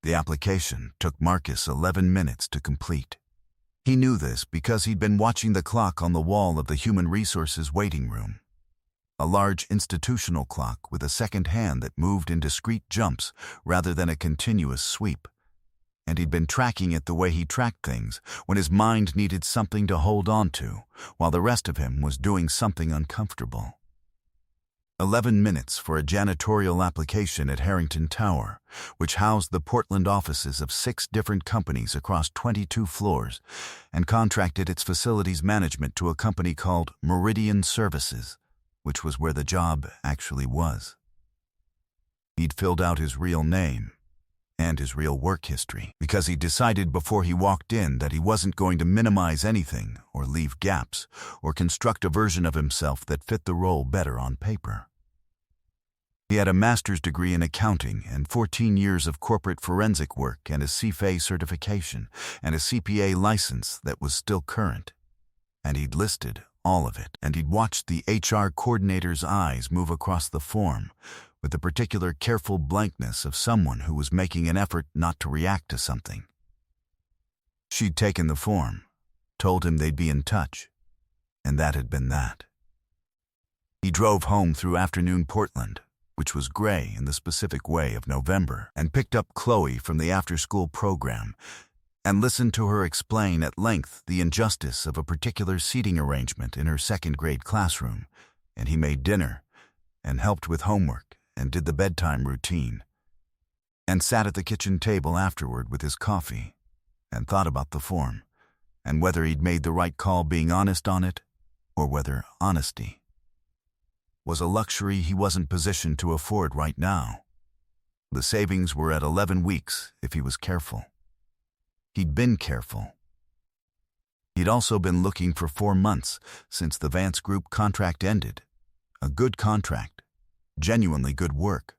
The application took Marcus 11 minutes to complete. He knew this because he'd been watching the clock on the wall of the Human Resources waiting room. A large institutional clock with a second hand that moved in discrete jumps rather than a continuous sweep. And he'd been tracking it the way he tracked things when his mind needed something to hold on to, while the rest of him was doing something uncomfortable. 11 minutes for a janitorial application at Harrington Tower, which housed the Portland offices of 6 different companies across 22 floors and contracted its facilities management to a company called Meridian Services, which was where the job actually was. He'd filled out his real name and his real work history because he decided before he walked in that he wasn't going to minimize anything or leave gaps or construct a version of himself that fit the role better on paper. He had a master's degree in accounting and 14 years of corporate forensic work and a CFA certification and a CPA license that was still current. And he'd listed all of it, and he'd watched the HR coordinator's eyes move across the form with the particular careful blankness of someone who was making an effort not to react to something. She'd taken the form, told him they'd be in touch, and that had been that. He drove home through afternoon Portland, which was gray in the specific way of November, and picked up Chloe from the after-school program and listened to her explain at length the injustice of a particular seating arrangement in her second-grade classroom, and he made dinner and helped with homework and did the bedtime routine and sat at the kitchen table afterward with his coffee and thought about the form and whether he'd made the right call being honest on it or whether honesty was a luxury he wasn't positioned to afford right now. The savings were at 11 weeks if he was careful. He'd been careful. He'd also been looking for 4 months since the Vance Group contract ended. A good contract, genuinely good work,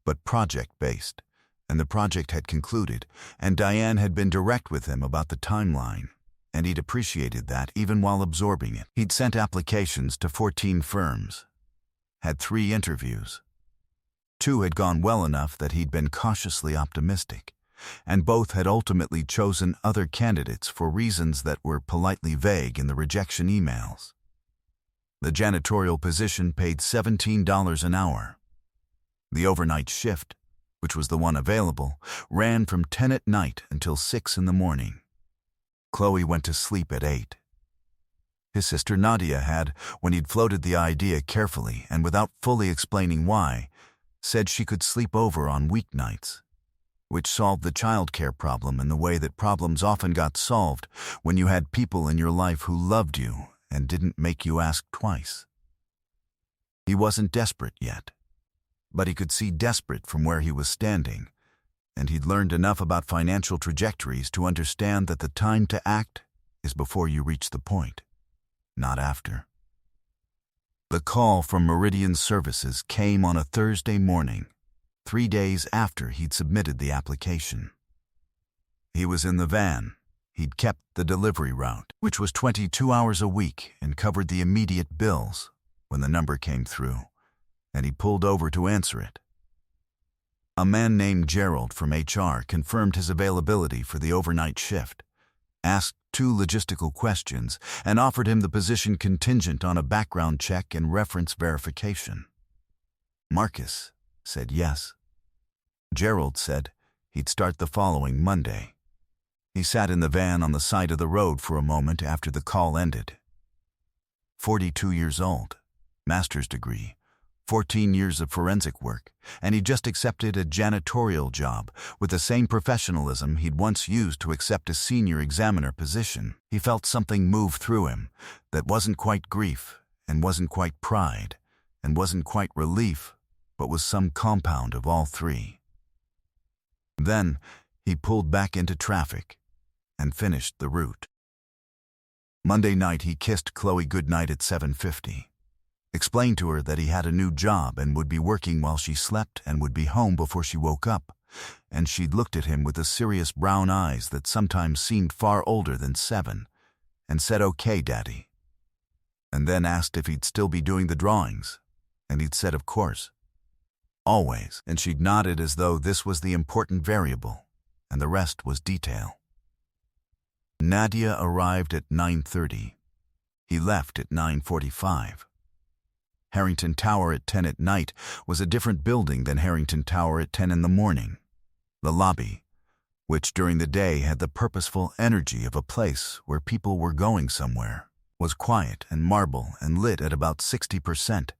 but project-based, and the project had concluded, and Diane had been direct with him about the timeline, and he'd appreciated that even while absorbing it. He'd sent applications to 14 firms, had 3 interviews. 2 had gone well enough that he'd been cautiously optimistic, and both had ultimately chosen other candidates for reasons that were politely vague in the rejection emails. The janitorial position paid $17 an hour. The overnight shift, which was the one available, ran from 10 at night until 6 in the morning. Chloe went to sleep at 8. His sister Nadia had, when he'd floated the idea carefully and without fully explaining why, said she could sleep over on weeknights, which solved the childcare problem in the way that problems often got solved when you had people in your life who loved you and didn't make you ask twice. He wasn't desperate yet, but he could see desperate from where he was standing, and he'd learned enough about financial trajectories to understand that the time to act is before you reach the point, not after. The call from Meridian Services came on a Thursday morning, 3 days after he'd submitted the application. He was in the van. He'd kept the delivery route, which was 22 hours a week and covered the immediate bills, when the number came through, and he pulled over to answer it. A man named Gerald from HR confirmed his availability for the overnight shift, asked 2 logistical questions, and offered him the position contingent on a background check and reference verification. Marcus said yes. Gerald said he'd start the following Monday. He sat in the van on the side of the road for a moment after the call ended. 42 years old, master's degree, 14 years of forensic work, and he just accepted a janitorial job with the same professionalism he'd once used to accept a senior examiner position. He felt something move through him that wasn't quite grief and wasn't quite pride and wasn't quite relief, but was some compound of all 3. Then he pulled back into traffic and finished the route. Monday night he kissed Chloe goodnight at 7:50. Explained to her that he had a new job and would be working while she slept and would be home before she woke up, and she'd looked at him with the serious brown eyes that sometimes seemed far older than 7, and said, "Okay, Daddy," and then asked if he'd still be doing the drawings, and he'd said, "Of course. Always," and she'd nodded as though this was the important variable, and the rest was detail. Nadia arrived at 9:30. He left at 9:45. Harrington Tower at 10 at night was a different building than Harrington Tower at 10 in the morning. The lobby, which during the day had the purposeful energy of a place where people were going somewhere, was quiet and marble and lit at about 60%.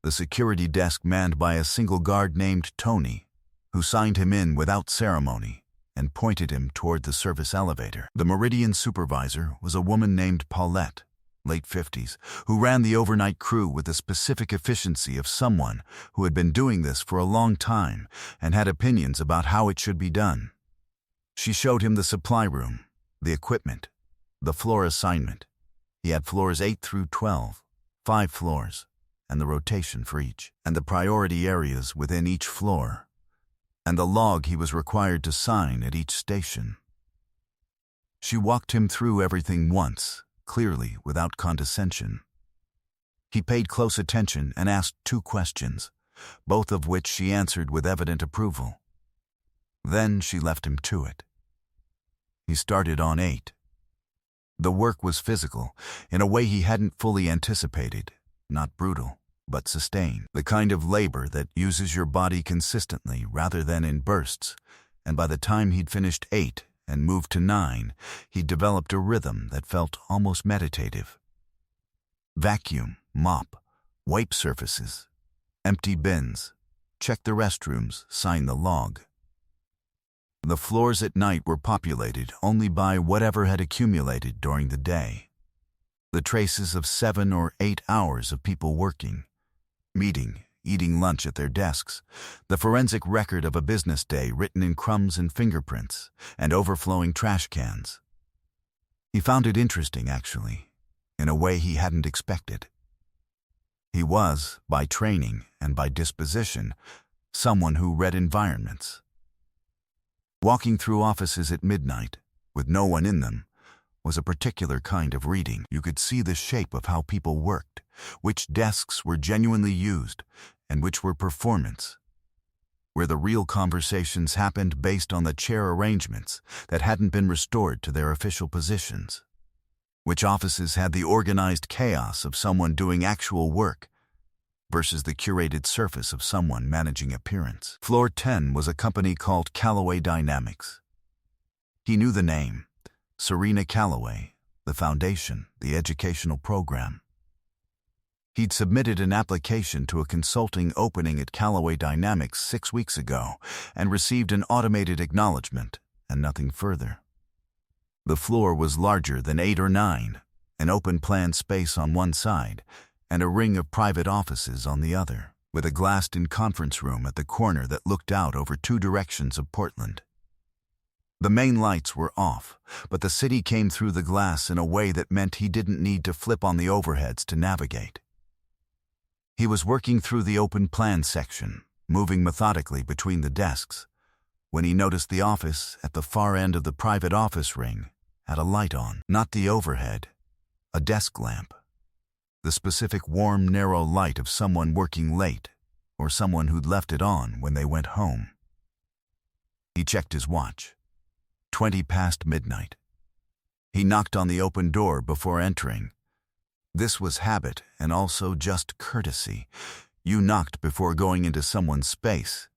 The security desk manned by a single guard named Tony, who signed him in without ceremony and pointed him toward the service elevator. The Meridian supervisor was a woman named Paulette, late 50s, who ran the overnight crew with the specific efficiency of someone who had been doing this for a long time and had opinions about how it should be done. She showed him the supply room, the equipment, the floor assignment. He had floors 8 through 12, 5 floors, and the rotation for each, and the priority areas within each floor, and the log he was required to sign at each station. She walked him through everything once, clearly without condescension. He paid close attention and asked 2 questions, both of which she answered with evident approval. Then she left him to it. He started on 8. The work was physical, in a way he hadn't fully anticipated, not brutal, but sustained. The kind of labor that uses your body consistently rather than in bursts, and by the time he'd finished 8 and moved to 9, he'd developed a rhythm that felt almost meditative. Vacuum, mop, wipe surfaces, empty bins, check the restrooms, sign the log. The floors at night were populated only by whatever had accumulated during the day. The traces of 7 or 8 hours of people working, meeting, eating lunch at their desks, the forensic record of a business day written in crumbs and fingerprints, and overflowing trash cans. He found it interesting, actually, in a way he hadn't expected. He was, by training and by disposition, someone who read environments. Walking through offices at midnight, with no one in them, was a particular kind of reading. You could see the shape of how people worked, which desks were genuinely used, and which were performance, where the real conversations happened based on the chair arrangements that hadn't been restored to their official positions, which offices had the organized chaos of someone doing actual work versus the curated surface of someone managing appearance. Floor 10 was a company called Callaway Dynamics. He knew the name, Serena Callaway, the foundation, the educational program. He'd submitted an application to a consulting opening at Callaway Dynamics 6 weeks ago and received an automated acknowledgement and nothing further. The floor was larger than 8 or 9, an open-plan space on one side and a ring of private offices on the other, with a glassed-in conference room at the corner that looked out over 2 directions of Portland. The main lights were off, but the city came through the glass in a way that meant he didn't need to flip on the overheads to navigate. He was working through the open plan section, moving methodically between the desks, when he noticed the office at the far end of the private office ring had a light on. Not the overhead, a desk lamp. The specific warm, narrow light of someone working late, or someone who'd left it on when they went home. He checked his watch. 20 past midnight. He knocked on the open door before entering. This was habit and also just courtesy. You knocked before going into someone's space,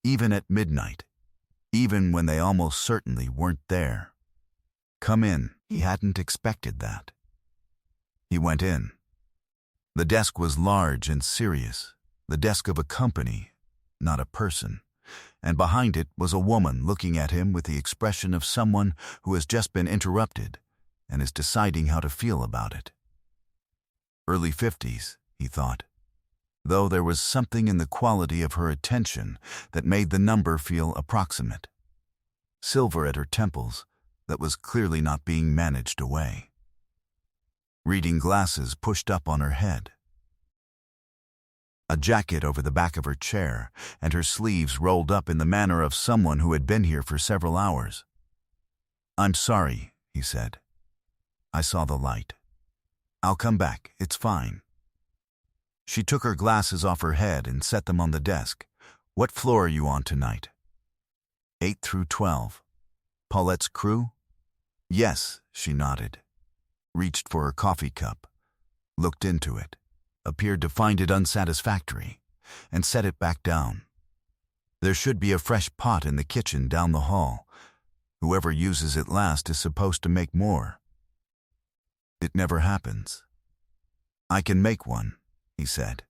even at midnight, even when they almost certainly weren't there. Come in. He hadn't expected that. He went in. The desk was large and serious, the desk of a company, not a person, and behind it was a woman looking at him with the expression of someone who has just been interrupted and is deciding how to feel about it. Early 50s, he thought, though there was something in the quality of her attention that made the number feel approximate. Silver at her temples that was clearly not being managed away. Reading glasses pushed up on her head. A jacket over the back of her chair, and her sleeves rolled up in the manner of someone who had been here for several hours. "I'm sorry," he said. "I saw the light. I'll come back, it's fine." She took her glasses off her head and set them on the desk. "What floor are you on tonight?" 8 through 12. Paulette's crew? Yes, she nodded. Reached for her coffee cup, looked into it, appeared to find it unsatisfactory, and set it back down. There should be a fresh pot in the kitchen down the hall. Whoever uses it last is supposed to make more. It never happens. I can make one, he said.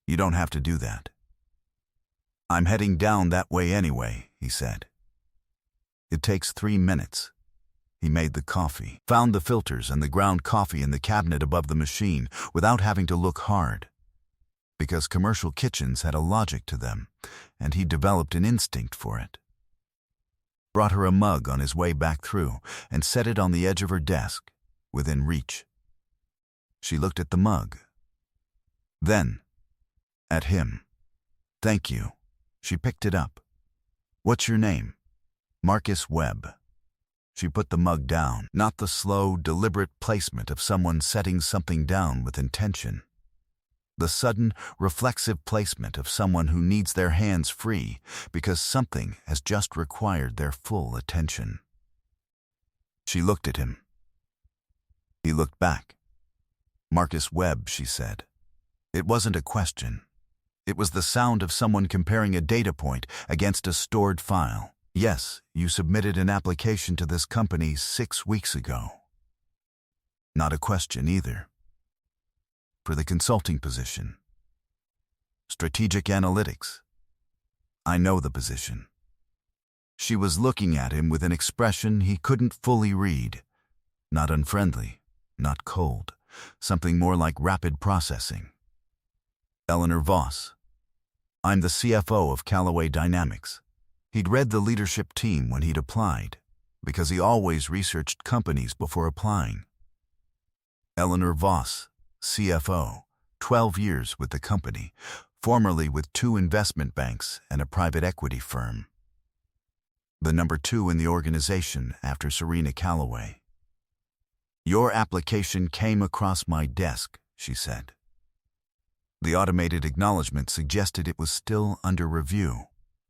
You don't have to do that. I'm heading down that way anyway, he said. It takes 3 minutes. He made the coffee, found the filters and the ground coffee in the cabinet above the machine without having to look hard. Because commercial kitchens had a logic to them, and he developed an instinct for it. Brought her a mug on his way back through and set it on the edge of her desk, within reach. She looked at the mug. Then, at him. Thank you. She picked it up. What's your name? Marcus Webb. She put the mug down, not the slow, deliberate placement of someone setting something down with intention. The sudden, reflexive placement of someone who needs their hands free because something has just required their full attention. She looked at him. He looked back. Marcus Webb, she said. It wasn't a question. It was the sound of someone comparing a data point against a stored file. Yes, you submitted an application to this company 6 weeks ago. Not a question either. For the consulting position. Strategic analytics. I know the position. She was looking at him with an expression he couldn't fully read. Not unfriendly, not cold, something more like rapid processing. Eleanor Voss. I'm the CFO of Callaway Dynamics. He'd read the leadership team when he'd applied, because he always researched companies before applying. Eleanor Voss, CFO, 12 years with the company, formerly with 2 investment banks and a private equity firm. The number 2 in the organization after Serena Callaway. Your application came across my desk, she said. The automated acknowledgement suggested it was still under review.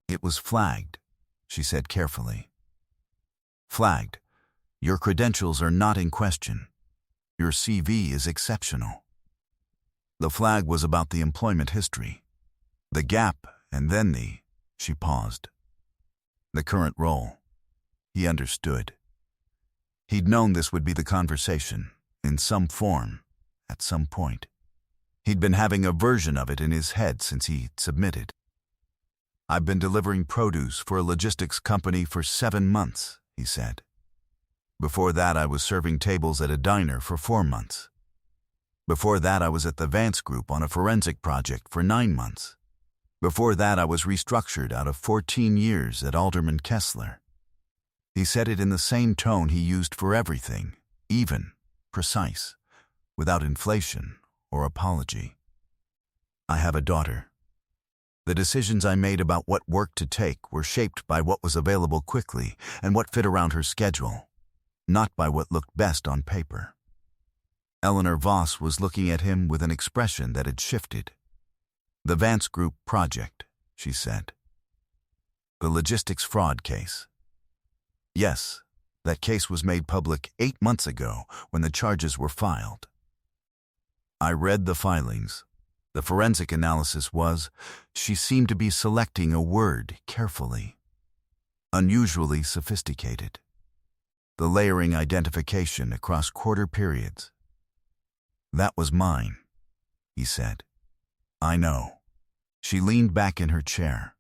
It was flagged, she said carefully. Flagged. Your credentials are not in question. Your CV is exceptional. The flag was about the employment history. The gap, and then she paused. The current role. He understood. He'd known this would be the conversation, in some form, at some point. He'd been having a version of it in his head since he submitted. I've been delivering produce for a logistics company for 7 months, he said. Before that, I was serving tables at a diner for 4 months. Before that, I was at the Vance Group on a forensic project for 9 months. Before that, I was restructured out of 14 years at Alderman Kessler. He said it in the same tone he used for everything, even, precise, without inflation or apology. I have a daughter. The decisions I made about what work to take were shaped by what was available quickly and what fit around her schedule, not by what looked best on paper. Eleanor Voss was looking at him with an expression that had shifted. The Vance Group project, she said. The logistics fraud case. Yes, that case was made public 8 months ago when the charges were filed. I read the filings. The forensic analysis was, she seemed to be selecting a word carefully. Unusually sophisticated. The layering identification across quarter periods. That was mine, he said. I know. She leaned back in her chair.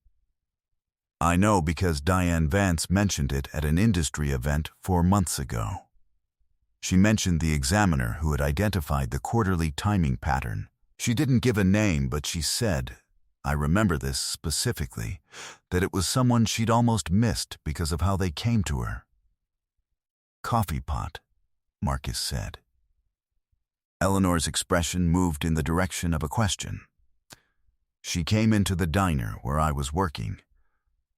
I know because Diane Vance mentioned it at an industry event 4 months ago. She mentioned the examiner who had identified the quarterly timing pattern. She didn't give a name, but she said, I remember this specifically, that it was someone she'd almost missed because of how they came to her. Coffee pot, Marcus said. Eleanor's expression moved in the direction of a question. She came into the diner where I was working.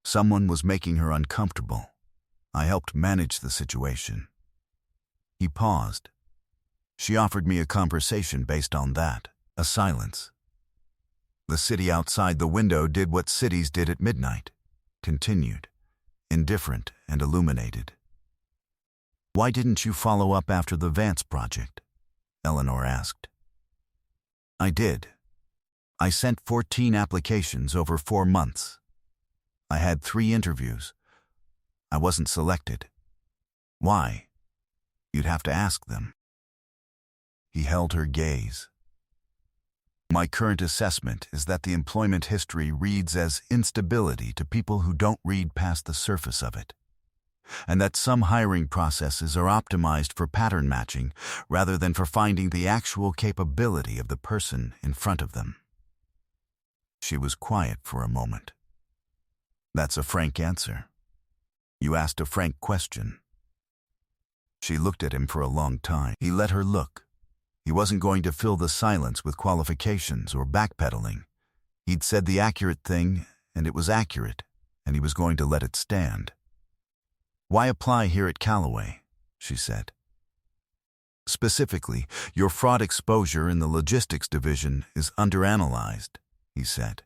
Someone was making her uncomfortable. I helped manage the situation. He paused. She offered me a conversation based on that, a silence. The city outside the window did what cities did at midnight, continued, indifferent and illuminated. "Why didn't you follow up after the Vance project?" Eleanor asked. "I did. I sent 14 applications over 4 months. I had 3 interviews. I wasn't selected. Why? You'd have to ask them." He held her gaze. "My current assessment is that the employment history reads as instability to people who don't read past the surface of it, and that some hiring processes are optimized for pattern matching rather than for finding the actual capability of the person in front of them." She was quiet for a moment. "That's a frank answer. You asked a frank question." She looked at him for a long time. He let her look. He wasn't going to fill the silence with qualifications or backpedaling. He'd said the accurate thing, and it was accurate, and he was going to let it stand. "Why apply here at Callaway?" she said. "Specifically, your fraud exposure in the logistics division is underanalyzed," he said.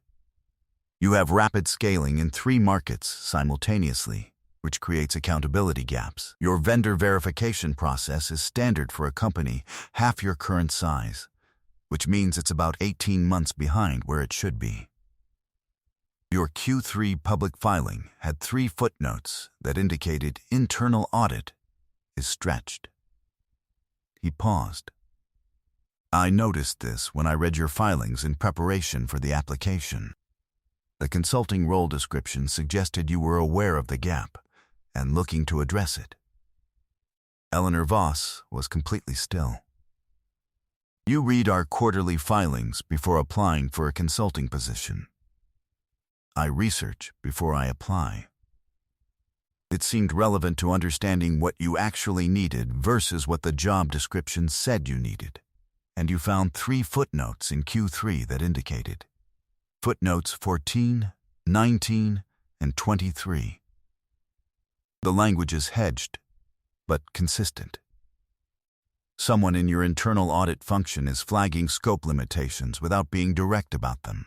"You have rapid scaling in 3 markets simultaneously, which creates accountability gaps. Your vendor verification process is standard for a company half your current size, which means it's about 18 months behind where it should be. Your Q3 public filing had 3 footnotes that indicated internal audit is stretched." He paused. "I noticed this when I read your filings in preparation for the application. The consulting role description suggested you were aware of the gap and looking to address it." Eleanor Voss was completely still. "You read our quarterly filings before applying for a consulting position. I research before I apply. It seemed relevant to understanding what you actually needed versus what the job description said you needed, and you found 3 footnotes in Q3 that indicated. Footnotes 14, 19, and 23. The language is hedged, but consistent. Someone in your internal audit function is flagging scope limitations without being direct about them,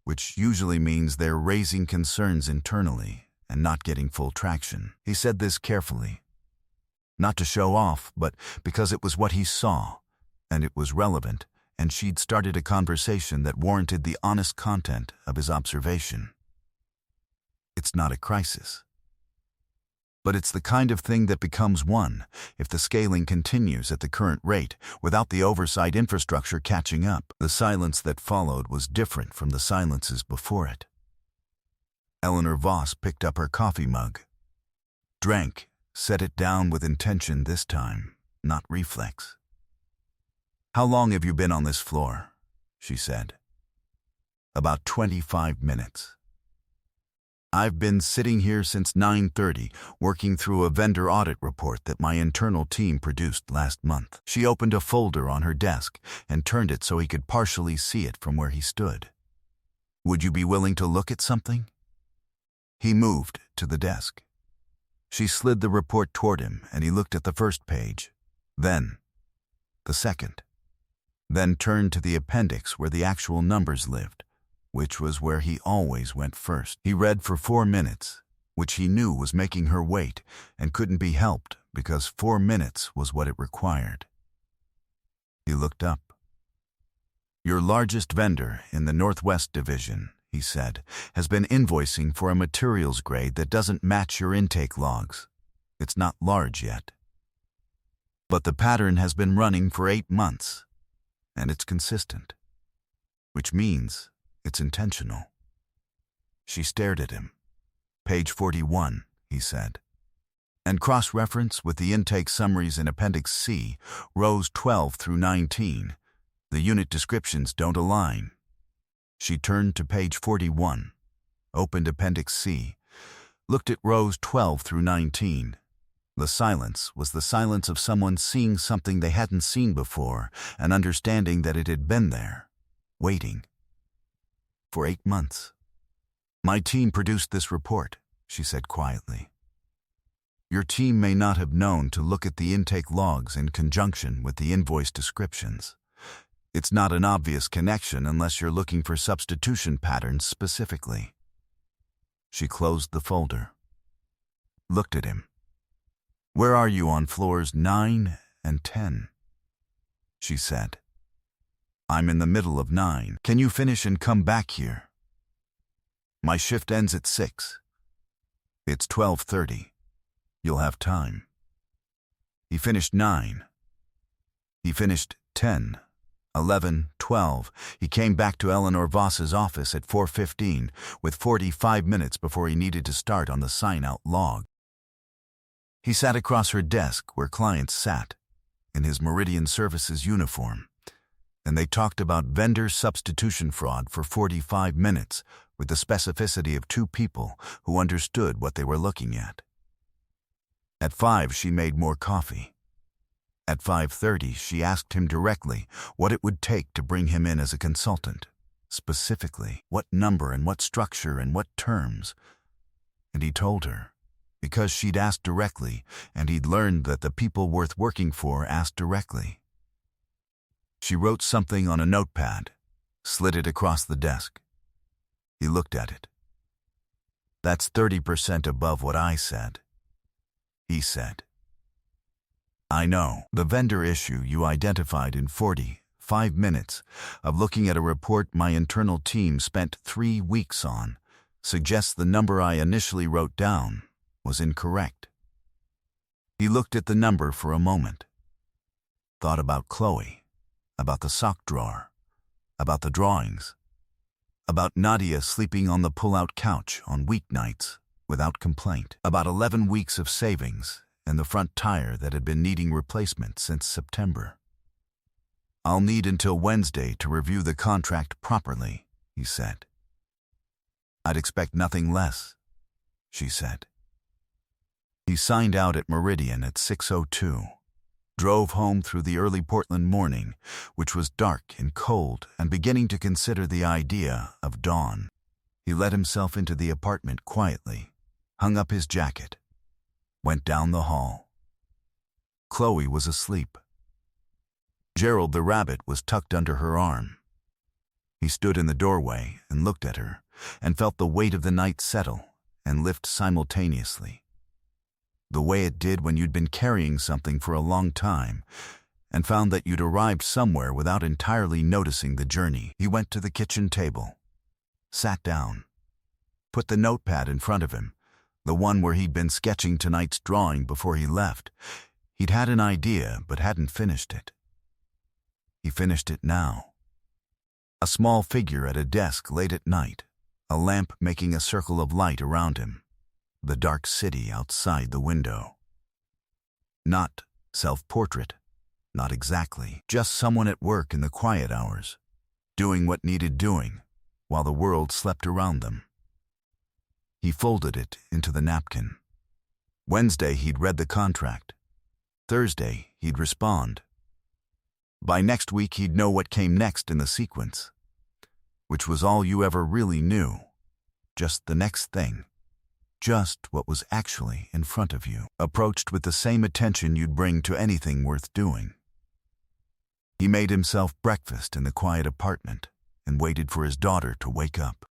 which usually means they're raising concerns internally and not getting full traction." He said this carefully, not to show off, but because it was what he saw, and it was relevant, and she'd started a conversation that warranted the honest content of his observation. "It's not a crisis. But it's the kind of thing that becomes one if the scaling continues at the current rate without the oversight infrastructure catching up." The silence that followed was different from the silences before it. Eleanor Voss picked up her coffee mug, drank, set it down with intention this time, not reflex. "How long have you been on this floor?" she said. "About 25 minutes. I've been sitting here since 9:30, working through a vendor audit report that my internal team produced last month." She opened a folder on her desk and turned it so he could partially see it from where he stood. "Would you be willing to look at something?" He moved to the desk. She slid the report toward him, and he looked at the first page, then the second, then turned to the appendix where the actual numbers lived, which was where he always went first. He read for 4 minutes, which he knew was making her wait and couldn't be helped because 4 minutes was what it required. He looked up. "Your largest vendor in the Northwest Division," he said, "has been invoicing for a materials grade that doesn't match your intake logs. It's not large yet. But the pattern has been running for 8 months, and it's consistent, which means it's intentional." She stared at him. "Page 41, he said. "And cross-reference with the intake summaries in Appendix C, rows 12 through 19. The unit descriptions don't align." She turned to page 41, opened Appendix C, looked at rows 12 through 19. The silence was the silence of someone seeing something they hadn't seen before and understanding that it had been there, waiting. For 8 months. "My team produced this report," she said quietly. "Your team may not have known to look at the intake logs in conjunction with the invoice descriptions. It's not an obvious connection unless you're looking for substitution patterns specifically." She closed the folder. looked at him. "Where are you on floors 9 and 10? She said. "I'm in the middle of 9. Can you finish and come back here?" "My shift ends at 6. It's 12:30. You'll have time." He finished 9. He finished 10, 11, 12. He came back to Eleanor Voss's office at 4:15, with 45 minutes before he needed to start on the sign-out log. He sat across her desk where clients sat, in his Meridian Services uniform, and they talked about vendor substitution fraud for 45 minutes with the specificity of two people who understood what they were looking at. At 5, she made more coffee. At 5:30, she asked him directly what it would take to bring him in as a consultant, specifically what number and what structure and what terms. And he told her, because she'd asked directly, and he'd learned that the people worth working for asked directly. She wrote something on a notepad, slid it across the desk. He looked at it. "That's 30% above what I said," he said. "I know. The vendor issue you identified in 45 minutes of looking at a report my internal team spent 3 weeks on suggests the number I initially wrote down was incorrect." He looked at the number for a moment, thought about Chloe, about the sock drawer, about the drawings, about Nadia sleeping on the pull-out couch on weeknights without complaint, about 11 weeks of savings and the front tire that had been needing replacement since September. "I'll need until Wednesday to review the contract properly," he said. "I'd expect nothing less," she said. He signed out at Meridian at 6:02, drove home through the early Portland morning, which was dark and cold and beginning to consider the idea of dawn. He let himself into the apartment quietly, hung up his jacket, went down the hall. Chloe was asleep. Gerald the rabbit was tucked under her arm. He stood in the doorway and looked at her and felt the weight of the night settle and lift simultaneously. The way it did when you'd been carrying something for a long time and found that you'd arrived somewhere without entirely noticing the journey. He went to the kitchen table, sat down, put the notepad in front of him, the one where he'd been sketching tonight's drawing before he left. He'd had an idea but hadn't finished it. He finished it now. A small figure at a desk late at night, a lamp making a circle of light around him, the dark city outside the window. Not self-portrait, not exactly, just someone at work in the quiet hours, doing what needed doing while the world slept around them. He folded it into the napkin. Wednesday he'd read the contract. Thursday he'd respond. By next week he'd know what came next in the sequence, which was all you ever really knew, just the next thing. Just what was actually in front of you, approached with the same attention you'd bring to anything worth doing. He made himself breakfast in the quiet apartment and waited for his daughter to wake up.